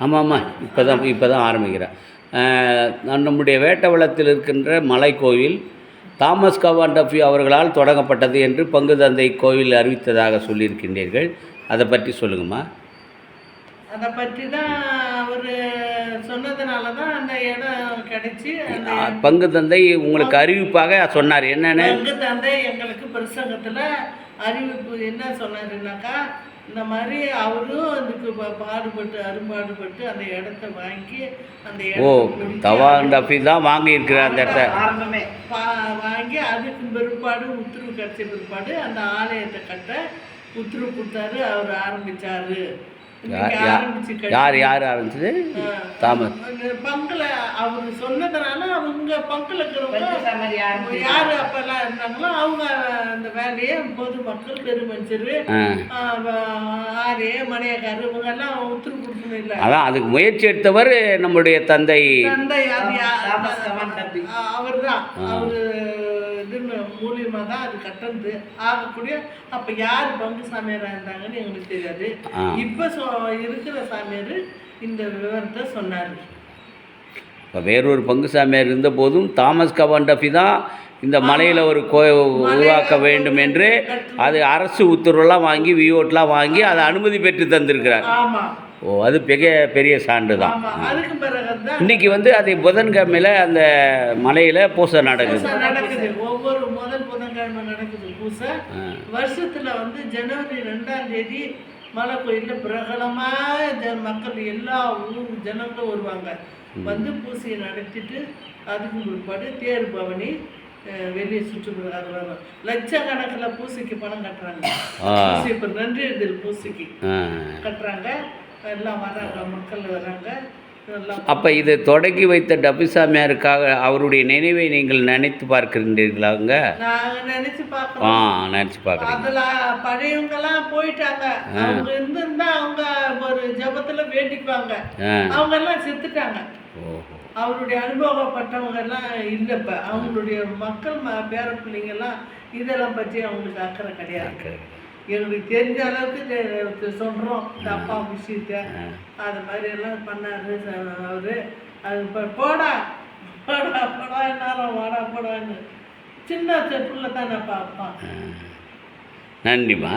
ஆமாம் ஆமாம், இப்போ தான் ஆரம்பிக்கிறேன். நம்முடைய வேட்டவளத்தில் இருக்கின்ற மலை கோவில் தாமஸ் கவான் டஃபி அவர்களால் தொடங்கப்பட்டது என்று பங்கு தந்தை கோவில் அறிவித்ததாக சொல்லியிருக்கின்றீர்கள். அதை பற்றி சொல்லுங்கம்மா. அதை பற்றி தான் அவர் சொன்னதுனால தான் அந்த இடம் கிடைச்சி. பங்கு தந்தை உங்களுக்கு அறிவிப்பாக சொன்னார். என்னென்ன பங்கு தந்தை எங்களுக்கு பிரசங்கத்தில் அறிவிப்பு என்ன சொன்னாருன்னாக்கா, இந்த மாதிரி அவரும் அதுக்கு பாடுபட்டு அரும்பாடுபட்டு அந்த இடத்த வாங்கி அந்த கவான் டஃபி தான் வாங்கியிருக்கிறார் அந்த இடத்த வாங்கி அதுக்கு பிற்பாடு உத்தரவு கிடைச்ச பிற்பாடு அந்த ஆலயத்தை கட்ட உத்தரவு கொடுத்தாரு. அவர் ஆரம்பித்தார். யார் ஆரம்பிச்சது? தாமஸ் பங்குல அவர் சொன்னதுனால அவங்க பங்குல இருக்கிறவங்க யார் அப்பெல்லாம் இருந்தாங்களோ அவங்க அந்த வேலையை பொதுமக்கள் பெருமனுஷர் ஆரே மணியக்காரர் இவங்க எல்லாம் உத்தரவு கொடுக்கணும். இல்லை, அதான் அதுக்கு முயற்சி எடுத்தவர் நம்முடைய தந்தை. அவர் தான் அவரு இதுன்னு மூலியமாக தான் அது கட்டுறது ஆகக்கூடிய. அப்போ யார் பங்கு சாமியாராக இருந்தாங்கன்னு எங்களுக்கு தெரியாது. இப்போ இருக்கிற சாமியார் இந்த விவரத்தை சொன்னார். இப்போ வேறொரு பங்கு சாமியார் இருந்த போதும் தாமஸ் கவான் டஃபி தான் இந்த மலையில் ஒரு உருவாக்க வேண்டும் என்று அது அரசு உத்தரவுலாம் வாங்கி விஓட்லாம் வாங்கி அதை அனுமதி பெற்று தந்திருக்கிறார். ஆமாம். அது பெரிய சான்று தான். அதுக்கு பிறகு இன்னைக்கு அது புதன்கிழமையில் அந்த மலையில் பூசை நடக்குது. ஒவ்வொரு முதல் புதன்கிழமை நடக்குது பூசை. வருஷத்துல ஜனவரி 2ஆம் தேதி மலை கோயிலில் பிரகலமாக மக்கள் எல்லா ஊர் ஜனங்களும் வருவாங்க. பூசையை நடத்திட்டு அதுக்கு பிற்பாடு தேர் பவனி வெளியே சுற்றுப்புற லட்சக்கணக்கில் பூசைக்கு பணம் கட்டுறாங்க. பூசை இப்போ நன்றி எழுதல் பூசைக்கு கட்டுறாங்க. எல்லாம் வராங்க, மக்கள் வராங்க. அப்போ இது தொடங்கி வைத்த டஃபி சாமியாருக்காக அவருடைய நினைவை நீங்கள் நினைத்து பார்க்கின்றீர்களாங்க? நாங்கள் நினைச்சு பார்க்குறோம். அதில் பழையவங்கெல்லாம் போயிட்டாங்க. அவங்க இருந்திருந்தா அவங்க ஒரு ஜபத்தில் வேண்டிக்குவாங்க. அவங்க எல்லாம் செத்துட்டாங்க. அவருடைய அனுபவப்பட்டவங்க எல்லாம் இல்லை. இப்போ அவங்களுடைய மக்கள் பேர பிள்ளைங்கெல்லாம் இதெல்லாம் பற்றி அவங்களுக்கு அக்கறை கிடையாது. எங்களுக்கு தெரிஞ்ச அளவுக்கு சொல்கிறோம். இந்த அப்பா விஷயத்தை அது மாதிரி எல்லாம் பண்ணாரு அவரு. அது இப்போ போடா என்னாரம் வாடா போடான்னு சின்ன பிள்ளை தானே அப்பா. நன்றிம்மா.